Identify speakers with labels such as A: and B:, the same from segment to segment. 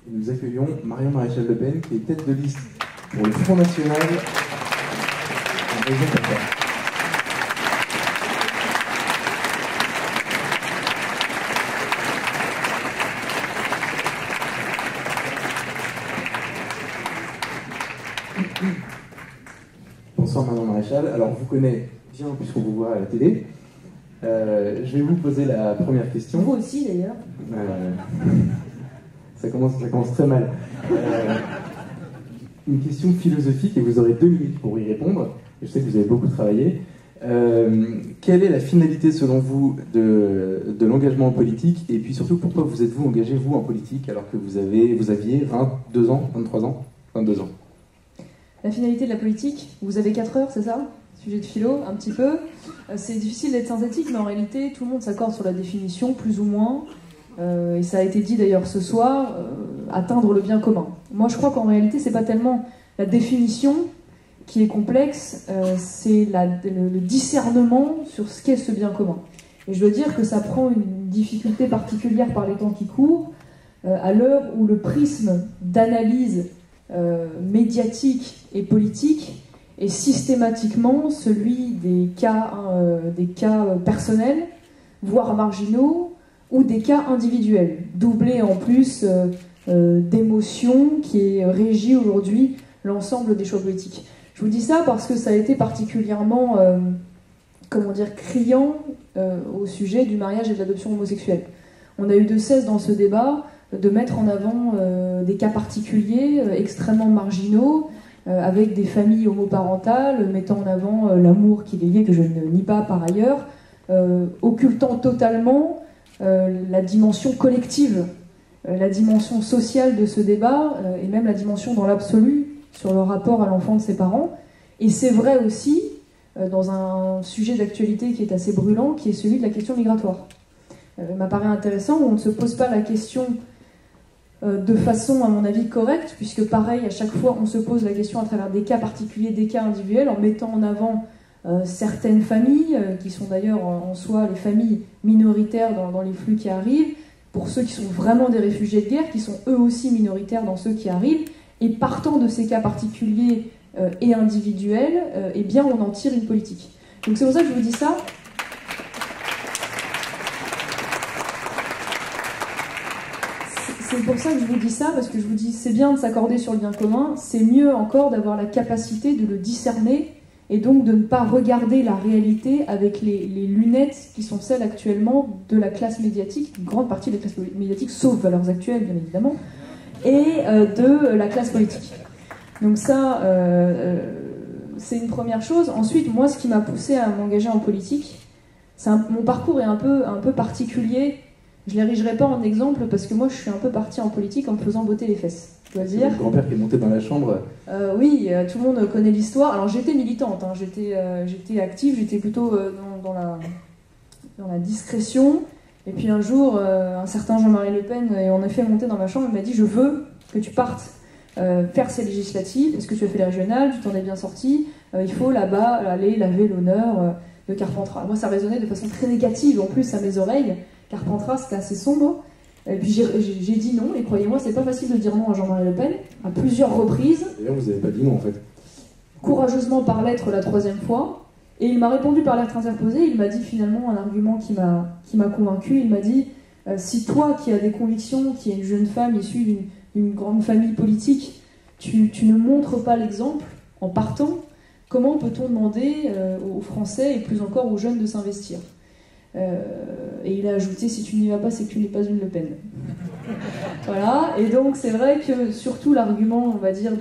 A: Et nous accueillons Marion Maréchal Le Pen, qui est tête de liste pour le Front National en région PACA. Bonsoir Marion Maréchal. Alors, on vous connaît bien puisqu'on vous voit à la télé. Je vais vous poser la première question.
B: Vous aussi d'ailleurs.
A: Ça commence très mal. Une question philosophique et vous aurez 2 minutes pour y répondre. Je sais que vous avez beaucoup travaillé. Quelle est la finalité selon vous de l'engagement en politique et puis surtout pourquoi vous êtes-vous engagé vous en politique alors que vous aviez 22 ans, 23 ans, 22 ans?
B: La finalité de la politique, vous avez 4 heures, c'est ça? Sujet de philo, un petit peu. C'est difficile d'être synthétique, mais en réalité, tout le monde s'accorde sur la définition, plus ou moins. Et ça a été dit d'ailleurs ce soir, atteindre le bien commun. Moi, je crois qu'en réalité, c'est pas tellement la définition qui est complexe, c'est le discernement sur ce qu'est ce bien commun. Et je veux dire que ça prend une difficulté particulière par les temps qui courent, à l'heure où le prisme d'analyse médiatique et politique est systématiquement celui des cas personnels, voire marginaux, ou des cas individuels, doublés en plus d'émotions qui régit aujourd'hui l'ensemble des choix politiques. Je vous dis ça parce que ça a été particulièrement criant au sujet du mariage et de l'adoption homosexuelle. On a eu de cesse dans ce débat de mettre en avant des cas particuliers extrêmement marginaux, avec des familles homoparentales, mettant en avant l'amour qui les liait, que je ne nie pas par ailleurs, occultant totalement la dimension collective, la dimension sociale de ce débat, et même la dimension dans l'absolu sur le rapport à l'enfant de ses parents. Et c'est vrai aussi dans un sujet d'actualité qui est assez brûlant, qui est celui de la question migratoire. Il m'apparaît intéressant, où on ne se pose pas la question de façon, à mon avis, correcte, puisque pareil, à chaque fois, on se pose la question à travers des cas particuliers, des cas individuels, en mettant en avant certaines familles, qui sont d'ailleurs en soi les familles minoritaires dans les flux qui arrivent, pour ceux qui sont vraiment des réfugiés de guerre, qui sont eux aussi minoritaires dans ceux qui arrivent, et partant de ces cas particuliers et individuels, eh bien on en tire une politique. Donc c'est pour ça que je vous dis ça. C'est pour ça que je vous dis ça, parce que je vous dis c'est bien de s'accorder sur le bien commun, c'est mieux encore d'avoir la capacité de le discerner et donc de ne pas regarder la réalité avec les lunettes qui sont celles actuellement de la classe médiatique, une grande partie des classes médiatiques, sauf Valeurs Actuelles bien évidemment, et de la classe politique. Donc ça, c'est une première chose. Ensuite, moi, ce qui m'a poussé à m'engager en politique, mon parcours est un peu particulier. Je ne l'érigerai pas en exemple parce que moi je suis un peu partie en politique en me faisant botter les fesses, je dois dire.
A: Le grand-père qui est monté dans la chambre.
B: Oui, tout le monde connaît l'histoire. Alors j'étais militante, hein. J'étais active, j'étais plutôt dans la discrétion. Et puis un jour, un certain Jean-Marie Le Pen est en effet monté dans ma chambre et m'a dit « Je veux que tu partes faire ces législatives. Est-ce que tu as fait les régionales? Tu t'en es bien sorti. Il faut là-bas aller laver l'honneur de Carpentras. » Moi ça résonnait de façon très négative en plus à mes oreilles. Carpentras, c'était assez sombre. Et puis j'ai dit non, et croyez-moi, c'est pas facile de dire non à Jean-Marie Le Pen, à plusieurs reprises.
A: D'ailleurs, vous n'avez pas dit non en fait.
B: Courageusement par lettre la 3e fois. Et il m'a répondu par lettre interposée, il m'a dit finalement un argument qui m'a convaincu. Il m'a dit si toi qui as des convictions, qui es une jeune femme issue d'une grande famille politique, tu ne montres pas l'exemple en partant, comment peut-on demander aux Français et plus encore aux jeunes de s'investir? Et il a ajouté si tu n'y vas pas c'est que tu n'es pas une Le Pen. Voilà, et donc c'est vrai que surtout l'argument, on va dire,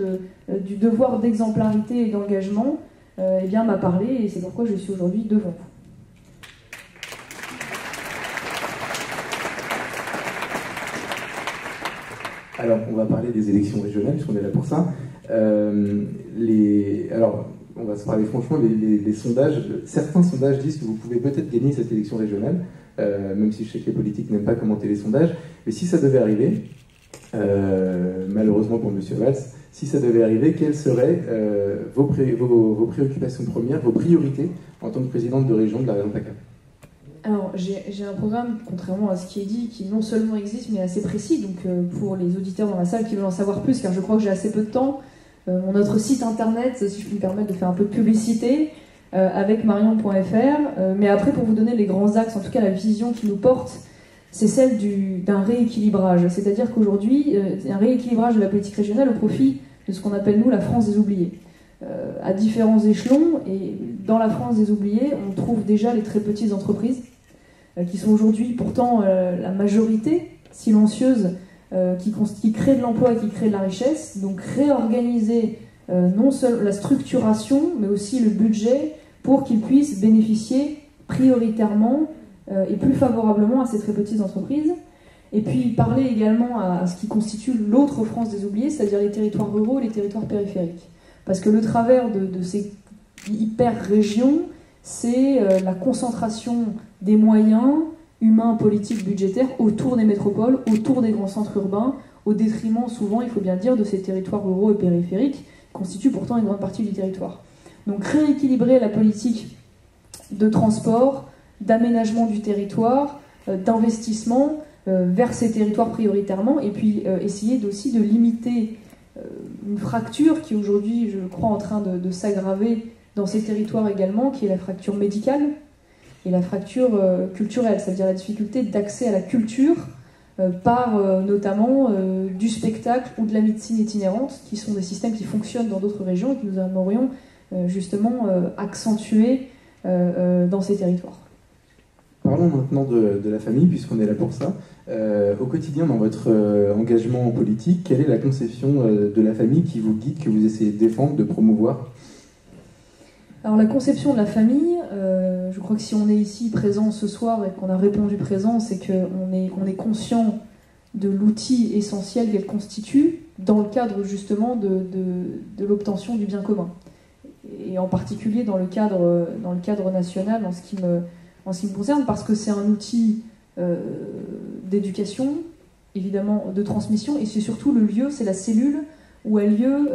B: du devoir d'exemplarité et d'engagement eh bien m'a parlé, et c'est pourquoi je suis aujourd'hui devant vous.
A: Alors on va parler des élections régionales puisqu'on est là pour ça. Alors on va se parler franchement, les sondages, certains sondages disent que vous pouvez peut-être gagner cette élection régionale, même si je sais que les politiques n'aiment pas commenter les sondages, mais si ça devait arriver, malheureusement pour M. Valls, si ça devait arriver, quelles seraient vos préoccupations premières, vos priorités en tant que présidente de région de la région PACA?
B: Alors, j'ai un programme, contrairement à ce qui est dit, qui non seulement existe, mais assez précis. Donc, pour les auditeurs dans la salle qui veulent en savoir plus, car je crois que j'ai assez peu de temps, notre site internet, si je peux me permettre de faire un peu de publicité, avec marion.fr. Mais après, pour vous donner les grands axes, en tout cas la vision qui nous porte, c'est celle d'un rééquilibrage. C'est-à-dire qu'aujourd'hui, un rééquilibrage de la politique régionale au profit de ce qu'on appelle, nous, la France des oubliés. À différents échelons, et dans la France des oubliés, on trouve déjà les très petites entreprises, qui sont aujourd'hui pourtant la majorité silencieuse, qui crée de l'emploi et qui crée de la richesse. Donc réorganiser non seulement la structuration, mais aussi le budget pour qu'ils puissent bénéficier prioritairement et plus favorablement à ces très petites entreprises. Et puis parler également à ce qui constitue l'autre France des oubliés, c'est-à-dire les territoires ruraux et les territoires périphériques. Parce que le travers de ces hyper-régions, c'est la concentration des moyens humains, politiques, budgétaires autour des métropoles, autour des grands centres urbains, au détriment souvent, il faut bien dire, de ces territoires ruraux et périphériques, qui constituent pourtant une grande partie du territoire. Donc rééquilibrer la politique de transport, d'aménagement du territoire, d'investissement vers ces territoires prioritairement, et puis essayer aussi de limiter une fracture qui aujourd'hui, je crois, en train de s'aggraver dans ces territoires également, qui est la fracture médicale et la fracture culturelle, c'est-à-dire la difficulté d'accès à la culture par notamment du spectacle ou de la médecine itinérante, qui sont des systèmes qui fonctionnent dans d'autres régions et que nous aimerions justement accentuer dans ces territoires.
A: Parlons maintenant de la famille, puisqu'on est là pour ça. Au quotidien, dans votre engagement politique, quelle est la conception de la famille qui vous guide, que vous essayez de défendre, de promouvoir ?
B: Alors la conception de la famille, je crois que si on est ici présent ce soir et qu'on a répondu présent, c'est qu'on est conscient de l'outil essentiel qu'elle constitue dans le cadre justement de l'obtention du bien commun. Et en particulier dans le cadre national, en ce qui me concerne, parce que c'est un outil d'éducation, évidemment de transmission, et c'est surtout le lieu, c'est la cellule où a lieu,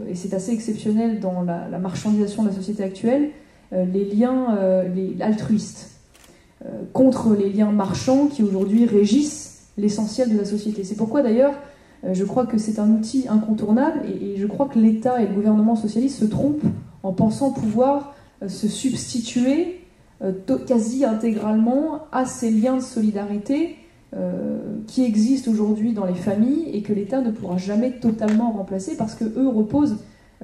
B: et c'est assez exceptionnel dans la marchandisation de la société actuelle, les liens altruistes, contre les liens marchands qui aujourd'hui régissent l'essentiel de la société. C'est pourquoi d'ailleurs, je crois que c'est un outil incontournable, et je crois que l'État et le gouvernement socialiste se trompent en pensant pouvoir se substituer quasi intégralement à ces liens de solidarité qui existent aujourd'hui dans les familles et que l'État ne pourra jamais totalement remplacer parce qu'eux reposent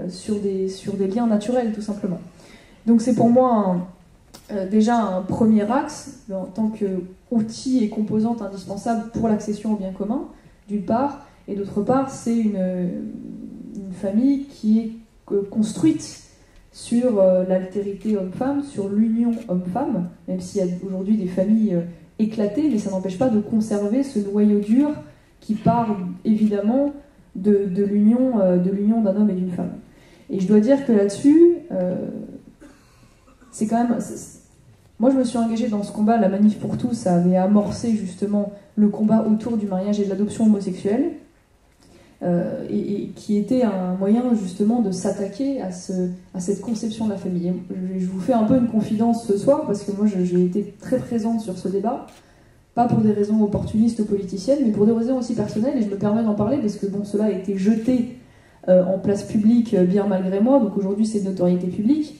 B: sur des liens naturels tout simplement. Donc c'est pour moi déjà un premier axe en tant qu'outil et composante indispensable pour l'accession au bien commun, d'une part, et d'autre part c'est une famille qui est construite sur l'altérité homme-femme, sur l'union homme-femme, même s'il y a aujourd'hui des familles éclatées, mais ça n'empêche pas de conserver ce noyau dur qui part évidemment de l'union d'un homme et d'une femme. Et je dois dire que là-dessus, c'est quand même... Moi, je me suis engagée dans ce combat, la Manif pour tous, ça avait amorcé justement le combat autour du mariage et de l'adoption homosexuelle, et qui était un moyen justement de s'attaquer à cette conception de la famille. Et je vous fais un peu une confidence ce soir, parce que moi j'ai été très présente sur ce débat, pas pour des raisons opportunistes ou politiciennes, mais pour des raisons aussi personnelles, et je me permets d'en parler, parce que bon, cela a été jeté en place publique bien malgré moi, donc aujourd'hui c'est de notoriété publique.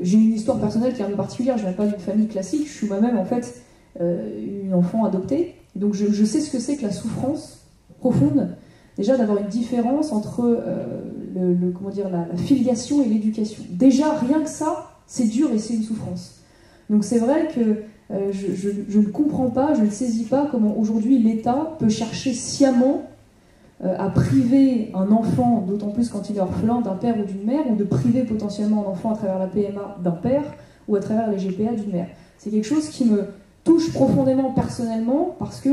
B: J'ai une histoire personnelle qui est un peu particulière, je ne viens pas d'une famille classique, je suis moi-même en fait une enfant adoptée, donc je sais ce que c'est que la souffrance profonde, déjà d'avoir une différence entre la filiation et l'éducation. Déjà, rien que ça, c'est dur et c'est une souffrance. Donc c'est vrai que je ne comprends pas, je ne saisis pas comment aujourd'hui l'État peut chercher sciemment à priver un enfant, d'autant plus quand il est orphelin, d'un père ou d'une mère, ou de priver potentiellement un enfant à travers la PMA d'un père, ou à travers les GPA d'une mère. C'est quelque chose qui me touche profondément personnellement, parce que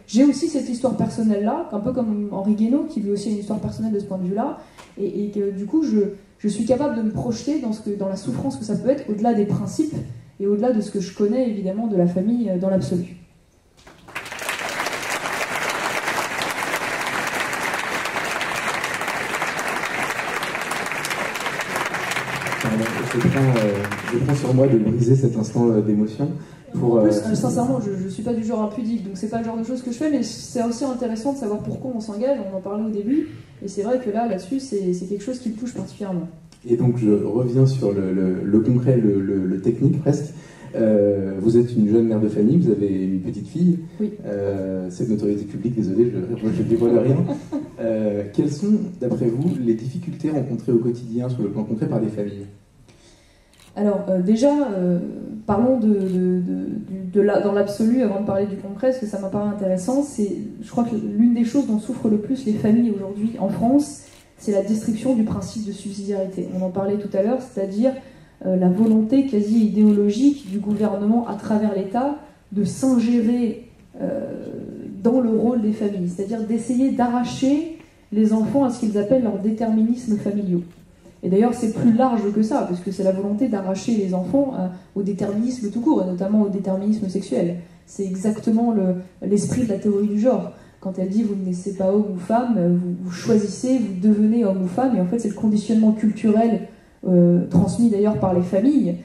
B: j'ai aussi cette histoire personnelle-là, un peu comme Henri Guénaud, qui lui aussi a une histoire personnelle de ce point de vue-là, et que du coup je suis capable de me projeter dans la souffrance que ça peut être, au-delà des principes, et au-delà de ce que je connais évidemment de la famille dans l'absolu.
A: Je prends sur moi de briser cet instant d'émotion.
B: En plus, sincèrement, je ne suis pas du genre impudique, donc c'est pas le genre de choses que je fais, mais c'est aussi intéressant de savoir pourquoi on s'engage, on en parlait au début, et c'est vrai que là-dessus, c'est quelque chose qui me touche particulièrement.
A: Et donc je reviens sur le concret, le technique presque. Vous êtes une jeune mère de famille, vous avez une petite fille.
B: Oui.
A: C'est de notoriété publique, désolé, je ne dévoile rien. Quelles sont, d'après vous, les difficultés rencontrées au quotidien sur le plan concret par les familles ?
B: Alors déjà, parlons dans l'absolu avant de parler du concret, parce que ça m'apparaît intéressant. Je crois que l'une des choses dont souffrent le plus les familles aujourd'hui en France, c'est la destruction du principe de subsidiarité. On en parlait tout à l'heure, c'est-à-dire la volonté quasi idéologique du gouvernement à travers l'État de s'ingérer dans le rôle des familles, c'est-à-dire d'essayer d'arracher les enfants à ce qu'ils appellent leurs déterminismes familiaux. Et d'ailleurs, c'est plus large que ça, parce que c'est la volonté d'arracher les enfants au déterminisme tout court, et notamment au déterminisme sexuel. C'est exactement l'esprit de la théorie du genre. Quand elle dit vous ne naissez pas homme ou femme, vous choisissez, vous devenez homme ou femme, et en fait c'est le conditionnement culturel transmis d'ailleurs par les familles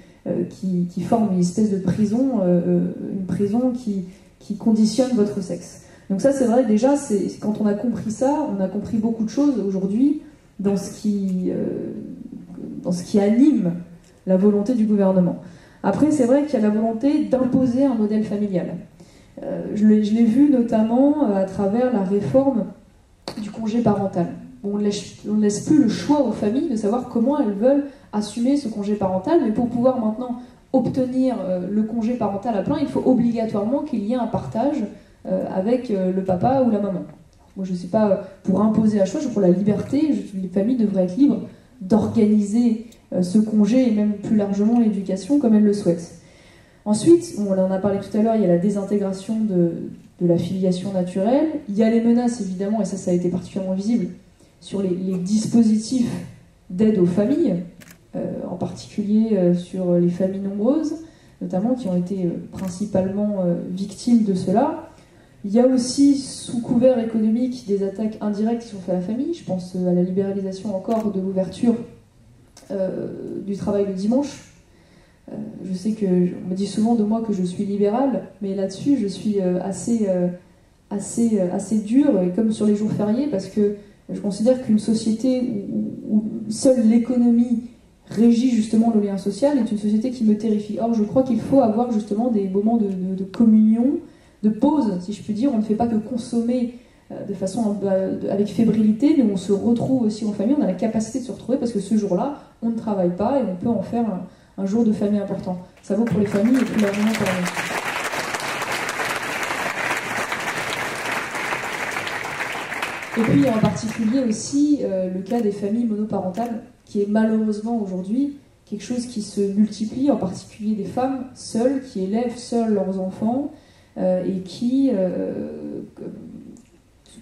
B: qui forme une espèce de prison, une prison qui conditionne votre sexe. Donc ça c'est vrai, déjà, quand on a compris ça, on a compris beaucoup de choses aujourd'hui dans ce qui anime la volonté du gouvernement. Après, c'est vrai qu'il y a la volonté d'imposer un modèle familial. Je l'ai vu notamment à travers la réforme du congé parental. On ne laisse plus le choix aux familles de savoir comment elles veulent assumer ce congé parental, mais pour pouvoir maintenant obtenir le congé parental à plein, il faut obligatoirement qu'il y ait un partage avec le papa ou la maman. Moi, je ne sais pas pour imposer un choix, je suis pour la liberté. Les familles devraient être libres d'organiser ce congé et même plus largement l'éducation comme elles le souhaitent. Ensuite, on en a parlé tout à l'heure, il y a la désintégration de la filiation naturelle. Il y a les menaces, évidemment, et ça a été particulièrement visible, sur les dispositifs d'aide aux familles, en particulier sur les familles nombreuses, notamment, qui ont été principalement victimes de cela. Il y a aussi, sous couvert économique, des attaques indirectes qui sont faites à la famille. Je pense à la libéralisation encore de l'ouverture du travail le dimanche. Je sais qu'on me dit souvent de moi que je suis libérale, mais là-dessus, je suis assez dure, et comme sur les jours fériés, parce que je considère qu'une société où seule l'économie régit justement le lien social est une société qui me terrifie. Or, je crois qu'il faut avoir justement des moments de communion, de pause, si je puis dire. On ne fait pas que consommer de façon avec fébrilité, mais on se retrouve aussi en famille, on a la capacité de se retrouver parce que ce jour-là, on ne travaille pas et on peut en faire un jour de famille important. Ça vaut pour les familles et plus largement pour la vie. Et puis en particulier aussi le cas des familles monoparentales, qui est malheureusement aujourd'hui quelque chose qui se multiplie, en particulier des femmes seules, qui élèvent seules leurs enfants, et qui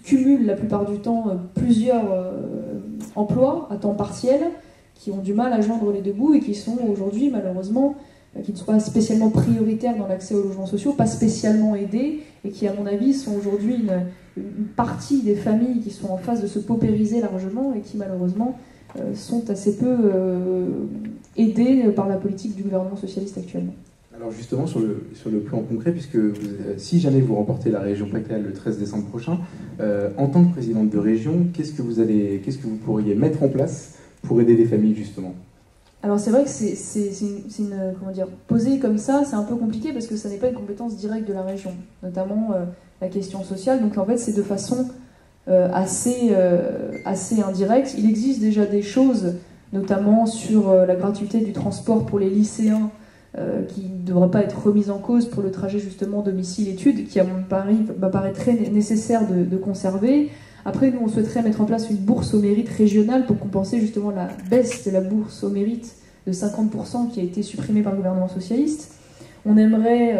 B: cumulent la plupart du temps plusieurs emplois à temps partiel, qui ont du mal à joindre les deux bouts et qui sont aujourd'hui malheureusement, qui ne sont pas spécialement prioritaires dans l'accès aux logements sociaux, pas spécialement aidés, et qui à mon avis sont aujourd'hui une partie des familles qui sont en phase de se paupériser largement et qui malheureusement sont assez peu aidées par la politique du gouvernement socialiste actuellement.
A: Alors justement, sur le plan concret, puisque si jamais vous remportez la région PACA le 13 décembre prochain, en tant que présidente de région, qu'est-ce que vous pourriez mettre en place pour aider les familles justement ?
B: Alors c'est vrai que posé comme ça, c'est un peu compliqué parce que ça n'est pas une compétence directe de la région, notamment la question sociale. Donc en fait, c'est de façon assez indirecte. Il existe déjà des choses, notamment sur la gratuité du transport pour les lycéens, qui ne devrait pas être remise en cause pour le trajet justement domicile-études, qui à mon avis m'apparaît très nécessaire de conserver. Après, nous, on souhaiterait mettre en place une bourse au mérite régionale pour compenser justement la baisse de la bourse au mérite de 50% qui a été supprimée par le gouvernement socialiste. On aimerait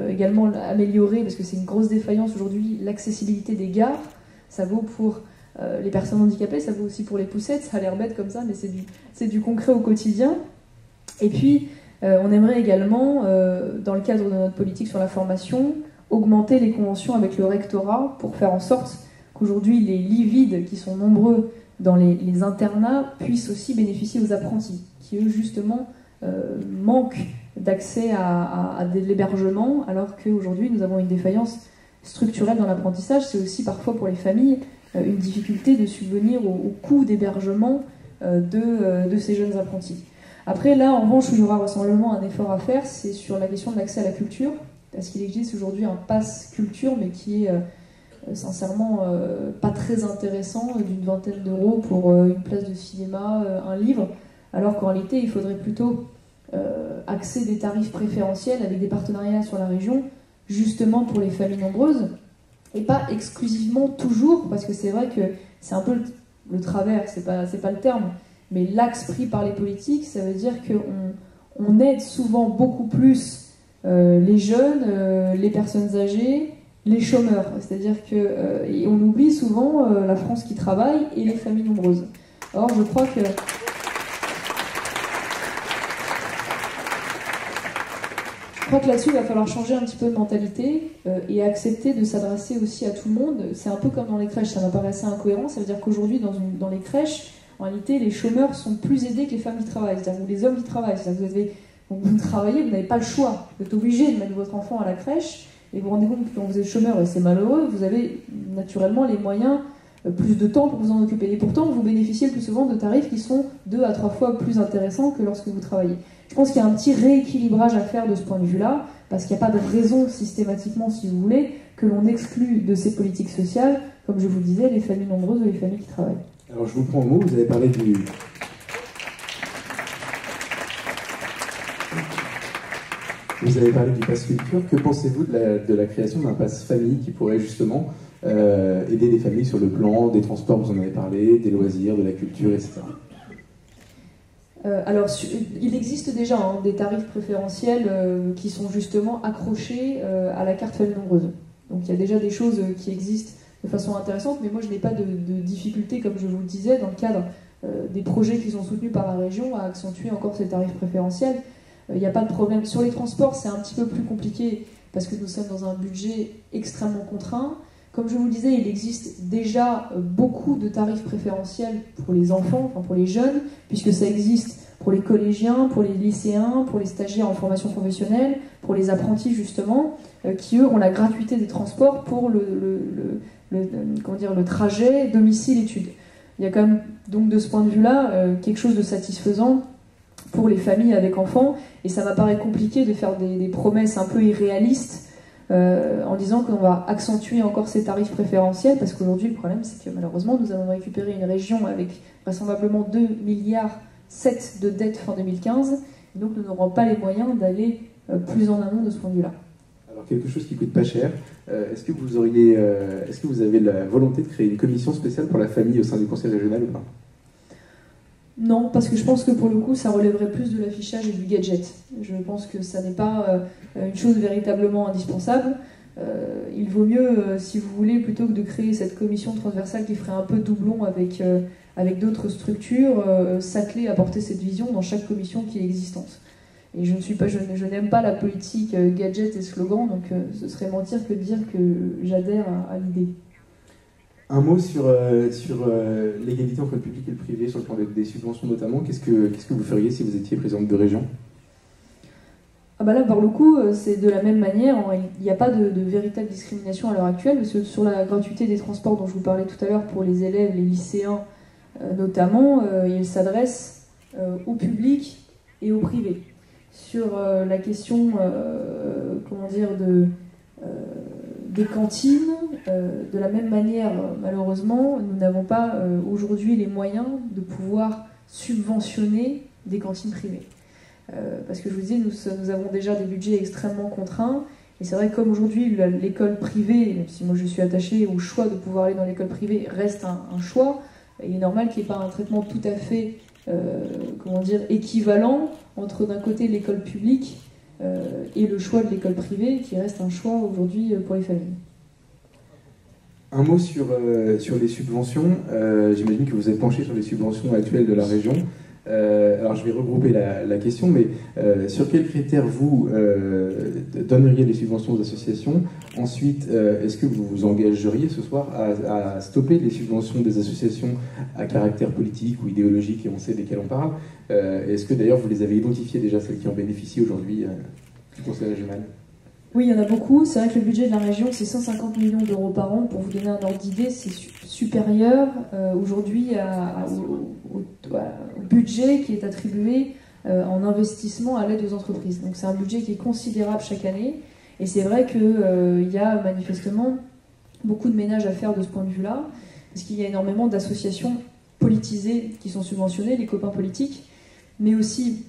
B: également améliorer, parce que c'est une grosse défaillance aujourd'hui, l'accessibilité des gares. Ça vaut pour les personnes handicapées, ça vaut aussi pour les poussettes. Ça a l'air bête comme ça, mais c'est du concret au quotidien. Et puis, on aimerait également, dans le cadre de notre politique sur la formation, augmenter les conventions avec le rectorat pour faire en sorte qu'aujourd'hui les lits vides qui sont nombreux dans les internats puissent aussi bénéficier aux apprentis, qui eux justement manquent d'accès à de l'hébergement, alors qu'aujourd'hui nous avons une défaillance structurelle dans l'apprentissage. C'est aussi parfois pour les familles une difficulté de subvenir au coût d'hébergement de ces jeunes apprentis. Après, là, en revanche, où il y aura vraisemblablement un effort à faire, c'est sur la question de l'accès à la culture, parce qu'il existe aujourd'hui un pass culture, mais qui est sincèrement pas très intéressant, d'une vingtaine d'euros pour une place de cinéma, un livre, alors qu'en réalité, il faudrait plutôt axer des tarifs préférentiels avec des partenariats sur la région, justement pour les familles nombreuses, et pas exclusivement toujours, parce que c'est vrai que c'est un peu le travers, c'est pas le terme, mais l'axe pris par les politiques, ça veut dire qu'on aide souvent beaucoup plus les jeunes, les personnes âgées, les chômeurs. C'est-à-dire qu'on oublie souvent la France qui travaille et les familles nombreuses. Or, je crois que là-dessus, il va falloir changer un petit peu de mentalité et accepter de s'adresser aussi à tout le monde. C'est un peu comme dans les crèches, ça m'apparaît assez incohérent. Ça veut dire qu'aujourd'hui, dans les crèches, en réalité, les chômeurs sont plus aidés que les femmes qui travaillent, c'est-à-dire les hommes qui travaillent. C'est-à-dire que vous travaillez, vous n'avez pas le choix. Vous êtes obligé de mettre votre enfant à la crèche, et vous vous rendez compte que quand vous êtes chômeur, et c'est malheureux, vous avez naturellement les moyens, plus de temps pour vous en occuper. Et pourtant, vous bénéficiez le plus souvent de tarifs qui sont 2 à 3 fois plus intéressants que lorsque vous travaillez. Je pense qu'il y a un petit rééquilibrage à faire de ce point de vue-là, parce qu'il n'y a pas de raison systématiquement, si vous voulez, que l'on exclue de ces politiques sociales, comme je vous le disais, les familles nombreuses ou les familles qui travaillent.
A: Alors je vous prends au mot, vous avez parlé du... pass culture. Que pensez-vous de la création d'un pass famille qui pourrait justement aider les familles sur le plan des transports, vous en avez parlé, des loisirs, de la culture, etc.
B: Alors, il existe déjà des tarifs préférentiels qui sont justement accrochés à la carte famille nombreuse. Donc il y a déjà des choses qui existent de façon intéressante, mais moi je n'ai pas de difficulté, comme je vous le disais, dans le cadre des projets qui sont soutenus par la région, à accentuer encore ces tarifs préférentiels. Il n'y a pas de problème. Sur les transports, c'est un petit peu plus compliqué, parce que nous sommes dans un budget extrêmement contraint. Comme je vous le disais, il existe déjà beaucoup de tarifs préférentiels pour les enfants, enfin pour les jeunes, puisque ça existe pour les collégiens, pour les lycéens, pour les stagiaires en formation professionnelle, pour les apprentis justement, qui eux ont la gratuité des transports pour le trajet domicile-études. Il y a quand même, donc de ce point de vue-là, quelque chose de satisfaisant pour les familles avec enfants, et ça m'apparaît compliqué de faire des promesses un peu irréalistes en disant qu'on va accentuer encore ces tarifs préférentiels, parce qu'aujourd'hui le problème c'est que malheureusement nous allons récupérer une région avec vraisemblablement 2,7 milliards de dettes fin 2015, et donc nous n'aurons pas les moyens d'aller plus en amont de ce point de vue-là.
A: Alors quelque chose qui coûte pas cher, est-ce que vous avez la volonté de créer une commission spéciale pour la famille au sein du conseil régional ou pas ?
B: Non, parce que je pense que pour le coup, ça relèverait plus de l'affichage et du gadget. Je pense que ça n'est pas une chose véritablement indispensable. Il vaut mieux, si vous voulez, plutôt que de créer cette commission transversale qui ferait un peu doublon avec d'autres structures, s'atteler à porter cette vision dans chaque commission qui est existante. Et je n'aime pas la politique gadget et slogan, donc ce serait mentir que de dire que j'adhère à l'idée.
A: Un mot sur l'égalité entre le public et le privé, sur le plan des subventions notamment. Qu'est-ce que vous feriez si vous étiez présidente de région ?
B: Ah bah là, par le coup, c'est de la même manière. Il n'y a pas de véritable discrimination à l'heure actuelle, parce que sur la gratuité des transports dont je vous parlais tout à l'heure pour les élèves, les lycéens notamment, il s'adresse au public et au privé. Sur la question, des cantines, de la même manière, malheureusement, nous n'avons pas aujourd'hui les moyens de pouvoir subventionner des cantines privées. Parce que je vous disais, nous avons déjà des budgets extrêmement contraints, et c'est vrai que comme aujourd'hui l'école privée, même si moi je suis attachée au choix de pouvoir aller dans l'école privée, reste un choix, il est normal qu'il n'y ait pas un traitement tout à fait équivalent entre d'un côté l'école publique et le choix de l'école privée, qui reste un choix aujourd'hui pour les familles.
A: Un mot sur les subventions. J'imagine que vous êtes penché sur les subventions actuelles de la région. Alors je vais regrouper la question, mais sur quels critères vous donneriez les subventions aux associations? Ensuite, est-ce que vous vous engageriez ce soir à stopper les subventions des associations à caractère politique ou idéologique, et on sait desquelles on parle? Est-ce que d'ailleurs vous les avez identifiées déjà, celles qui en bénéficient aujourd'hui du Conseil régional?
B: Oui, il y en a beaucoup. C'est vrai que le budget de la région, c'est 150 millions d'euros par an. Pour vous donner un ordre d'idée, c'est supérieur aujourd'hui au budget qui est attribué en investissement à l'aide aux entreprises. Donc c'est un budget qui est considérable chaque année. Et c'est vrai qu'il y a manifestement beaucoup de ménage à faire de ce point de vue-là, parce qu'il y a énormément d'associations politisées qui sont subventionnées, les copains politiques, mais aussi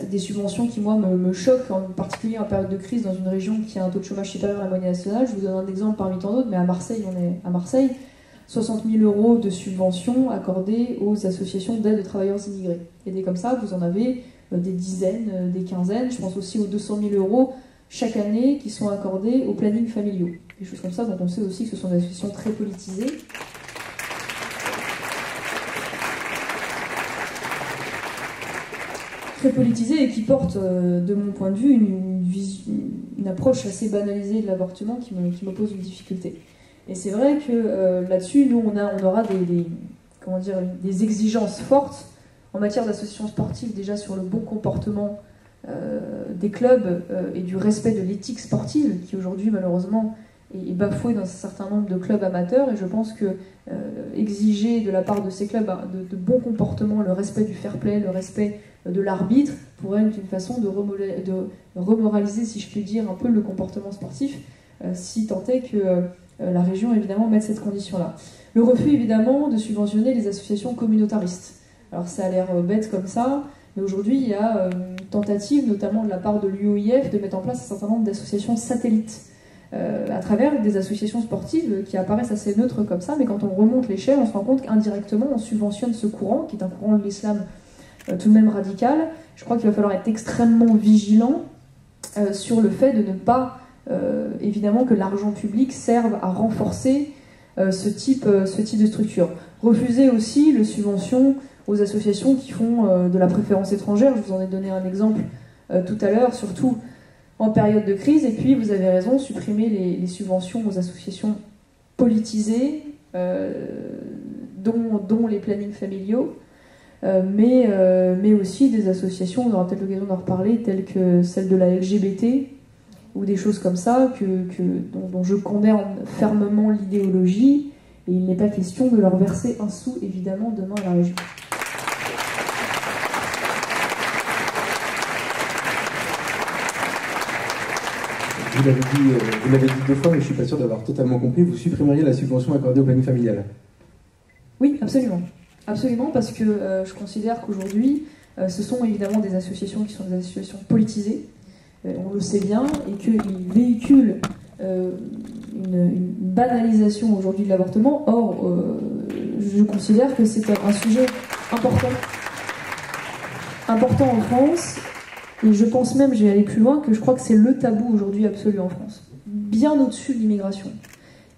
B: des subventions qui, moi, me choquent, en particulier en période de crise dans une région qui a un taux de chômage supérieur à la moyenne nationale. Je vous donne un exemple parmi tant d'autres, mais à Marseille, on est à Marseille, 60 000 euros de subventions accordées aux associations d'aide aux travailleurs immigrés. Et des comme ça, vous en avez des dizaines, des quinzaines. Je pense aussi aux 200 000 euros chaque année qui sont accordés aux plannings familiaux. Des choses comme ça, dont on sait aussi que ce sont des associations très politisées. Très politisées et qui portent, de mon point de vue, une approche assez banalisée de l'avortement qui me pose une difficulté. Et c'est vrai que là-dessus, nous, on aura des exigences fortes en matière d'associations sportives, déjà sur le bon comportement des clubs et du respect de l'éthique sportive, qui aujourd'hui, malheureusement, est bafouée dans un certain nombre de clubs amateurs. Et je pense que exiger de la part de ces clubs de bon comportement, le respect du fair play, le respect de l'arbitre, pourrait être une façon de remoraliser, si je puis dire, un peu le comportement sportif, si tant est que la région, évidemment, mette cette condition-là. Le refus, évidemment, de subventionner les associations communautaristes. Alors ça a l'air bête comme ça, mais aujourd'hui, il y a une tentative, notamment de la part de l'UOIF, de mettre en place un certain nombre d'associations satellites, à travers des associations sportives qui apparaissent assez neutres comme ça, mais quand on remonte l'échelle, on se rend compte qu'indirectement, on subventionne ce courant, qui est un courant de l'islam tout de même radical. Je crois qu'il va falloir être extrêmement vigilant sur le fait de ne pas, évidemment, que l'argent public serve à renforcer ce type de structure. Refuser aussi les subventions aux associations qui font de la préférence étrangère. Je vous en ai donné un exemple tout à l'heure, surtout en période de crise. Et puis, vous avez raison, supprimer les subventions aux associations politisées, dont les plannings familiaux, mais aussi des associations, on aura peut-être l'occasion d'en reparler, telles que celle de la LGBT, ou des choses comme ça, dont je condamne fermement l'idéologie, et il n'est pas question de leur verser un sou, évidemment, demain à la région.
A: Vous l'avez dit 2 fois, mais je ne suis pas sûr d'avoir totalement compris. Vous supprimeriez la subvention accordée au planning familial?
B: Oui, absolument. Absolument, parce que je considère qu'aujourd'hui, ce sont évidemment des associations qui sont des associations politisées, on le sait bien, et qu'ils véhiculent une banalisation aujourd'hui de l'avortement. Or, je considère que c'est un sujet important en France, et je pense même, je vais aller plus loin, que je crois que c'est le tabou aujourd'hui absolu en France, bien au-dessus de l'immigration.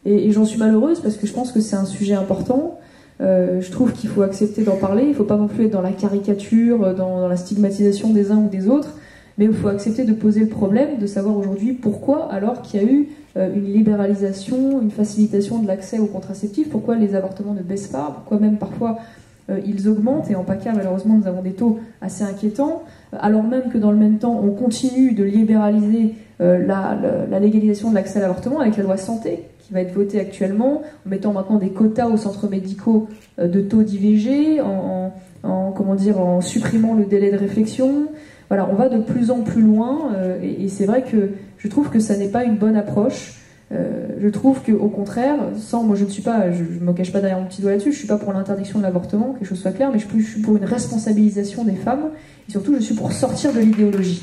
B: Et j'en suis malheureuse parce que je pense que c'est un sujet important. Je trouve qu'il faut accepter d'en parler, il ne faut pas non plus être dans la caricature, dans la stigmatisation des uns ou des autres, mais il faut accepter de poser le problème, de savoir aujourd'hui pourquoi, alors qu'il y a eu une libéralisation, une facilitation de l'accès aux contraceptifs, pourquoi les avortements ne baissent pas, pourquoi même parfois ils augmentent, et en PACA malheureusement nous avons des taux assez inquiétants, alors même que dans le même temps on continue de libéraliser la légalisation de l'accès à l'avortement avec la loi santé, qui va être votée actuellement, en mettant maintenant des quotas aux centres médicaux de taux d'IVG, en supprimant le délai de réflexion. Voilà, on va de plus en plus loin, et c'est vrai que je trouve que ça n'est pas une bonne approche. Je trouve qu'au contraire, moi je ne me cache pas derrière mon petit doigt là-dessus, je ne suis pas pour l'interdiction de l'avortement, que les choses soient claires, mais je suis pour une responsabilisation des femmes, et surtout je suis pour sortir de l'idéologie.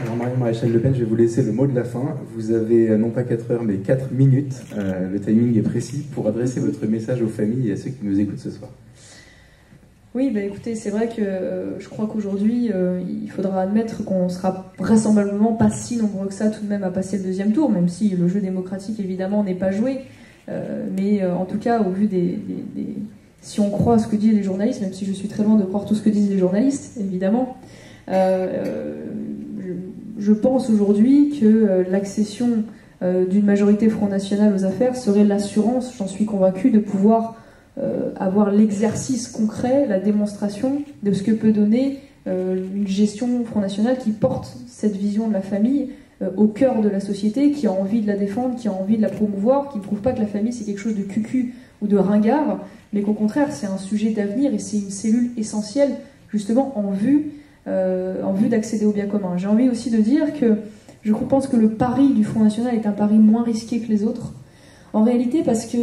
A: Alors Marion Maréchal Le Pen, je vais vous laisser le mot de la fin. Vous avez non pas 4 heures, mais 4 minutes. Le timing est précis pour adresser votre message aux familles et à ceux qui nous écoutent ce soir.
B: Oui, écoutez, c'est vrai que je crois qu'aujourd'hui, il faudra admettre qu'on sera vraisemblablement pas si nombreux que ça tout de même à passer le 2e tour, même si le jeu démocratique évidemment n'est pas joué. Mais en tout cas, au vu si on croit ce que disent les journalistes, même si je suis très loin de croire tout ce que disent les journalistes, évidemment, je pense aujourd'hui que l'accession d'une majorité Front National aux affaires serait l'assurance, j'en suis convaincue, de pouvoir avoir l'exercice concret, la démonstration de ce que peut donner une gestion Front National qui porte cette vision de la famille au cœur de la société, qui a envie de la défendre, qui a envie de la promouvoir, qui ne prouve pas que la famille c'est quelque chose de cucu ou de ringard, mais qu'au contraire c'est un sujet d'avenir et c'est une cellule essentielle justement en vue d'accéder au bien commun. J'ai envie aussi de dire que je pense que le pari du Front National est un pari moins risqué que les autres. En réalité, parce que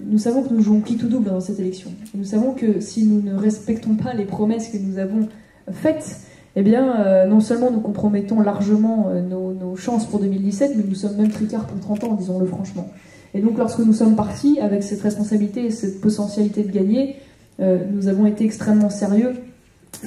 B: nous savons que nous jouons qui tout double dans cette élection. Et nous savons que si nous ne respectons pas les promesses que nous avons faites, eh bien, non seulement nous compromettons largement nos chances pour 2017, mais nous sommes même tricards pour 30 ans, disons-le franchement. Et donc, lorsque nous sommes partis avec cette responsabilité et cette potentialité de gagner, nous avons été extrêmement sérieux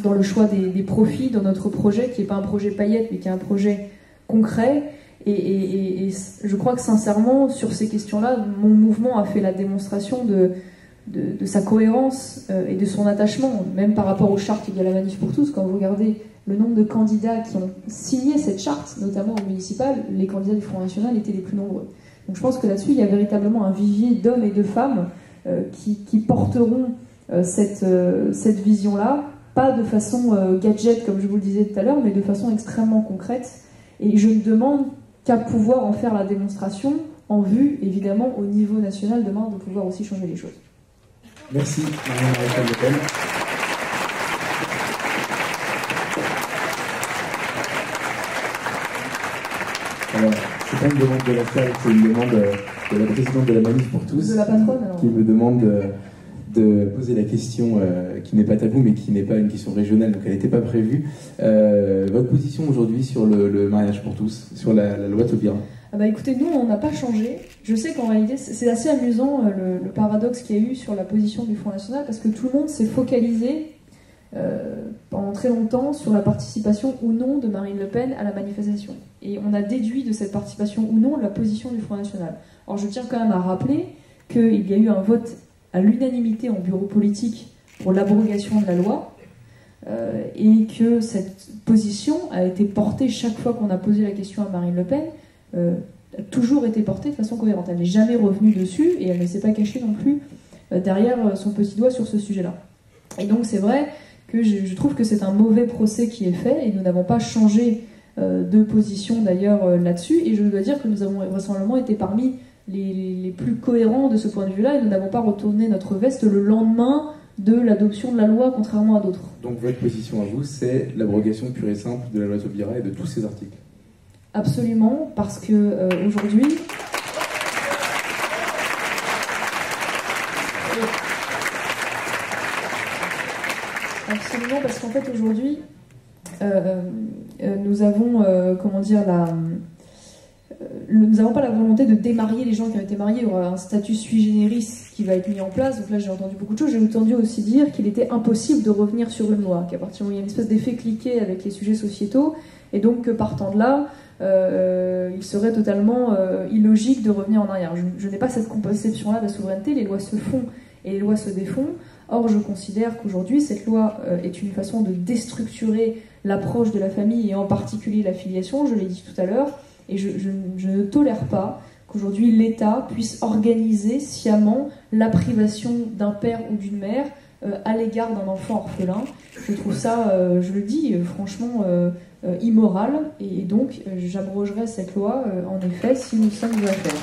B: dans le choix des profits, dans notre projet, qui n'est pas un projet paillette, mais qui est un projet concret. Et je crois que sincèrement, sur ces questions-là, mon mouvement a fait la démonstration de sa cohérence et de son attachement, même par rapport aux chartes de la Manif pour tous. Quand vous regardez le nombre de candidats qui ont signé cette charte, notamment au municipal, les candidats du Front National étaient les plus nombreux. Donc je pense que là-dessus, il y a véritablement un vivier d'hommes et de femmes qui porteront cette vision-là, pas de façon gadget, comme je vous le disais tout à l'heure, mais de façon extrêmement concrète. Et je ne demande qu'à pouvoir en faire la démonstration, en vue, évidemment, au niveau national, demain, de pouvoir aussi changer les choses.
A: Merci, Marianne-Maréchal Le Pen. Alors, c'est pas une demande de la salle, c'est une demande de la présidente de la Manif pour tous.
B: De la patronne, alors.
A: Qui me demande de poser la question qui n'est pas tabou, mais qui n'est pas une question régionale, donc elle n'était pas prévue. Votre position aujourd'hui sur le mariage pour tous, sur la loi Taubira?
B: Écoutez, nous, on n'a pas changé. Je sais qu'en réalité, c'est assez amusant le paradoxe qu'il y a eu sur la position du Front National, parce que tout le monde s'est focalisé pendant très longtemps sur la participation ou non de Marine Le Pen à la manifestation. Et on a déduit de cette participation ou non la position du Front National. Or, je tiens quand même à rappeler qu'il y a eu un vote à l'unanimité en bureau politique pour l'abrogation de la loi, et que cette position a été portée chaque fois qu'on a posé la question à Marine Le Pen, a toujours été portée de façon cohérente. Elle n'est jamais revenue dessus et elle ne s'est pas cachée non plus derrière son petit doigt sur ce sujet-là. Et donc c'est vrai que je trouve que c'est un mauvais procès qui est fait et nous n'avons pas changé de position d'ailleurs là-dessus, et je dois dire que nous avons vraisemblablement été parmi les plus cohérents de ce point de vue-là, et nous n'avons pas retourné notre veste le lendemain de l'adoption de la loi, contrairement à d'autres.
A: Donc votre position à vous, c'est l'abrogation pure et simple de la loi Taubira et de tous ces articles?
B: Absolument, parce que aujourd'hui... Absolument, parce qu'en fait aujourd'hui, nous avons, nous n'avons pas la volonté de démarier les gens qui ont été mariés. Il y aura un statut sui generis qui va être mis en place. Donc là, j'ai entendu beaucoup de choses. J'ai entendu aussi dire qu'il était impossible de revenir sur une loi, qu'à partir du moment où il y a une espèce d'effet cliquet avec les sujets sociétaux, et donc que partant de là, il serait totalement illogique de revenir en arrière. Je n'ai pas cette conception-là de la souveraineté. Les lois se font et les lois se défont. Or, je considère qu'aujourd'hui, cette loi est une façon de déstructurer l'approche de la famille et en particulier la filiation, je l'ai dit tout à l'heure, et je ne tolère pas qu'aujourd'hui l'État puisse organiser sciemment la privation d'un père ou d'une mère à l'égard d'un enfant orphelin. Je trouve ça, je le dis franchement, immoral, et donc j'abrogerai cette loi en effet si nous sommes à faire.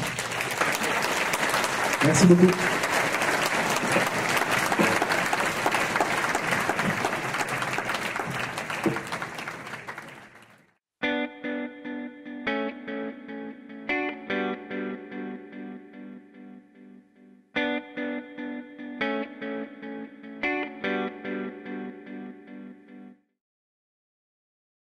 A: Merci beaucoup.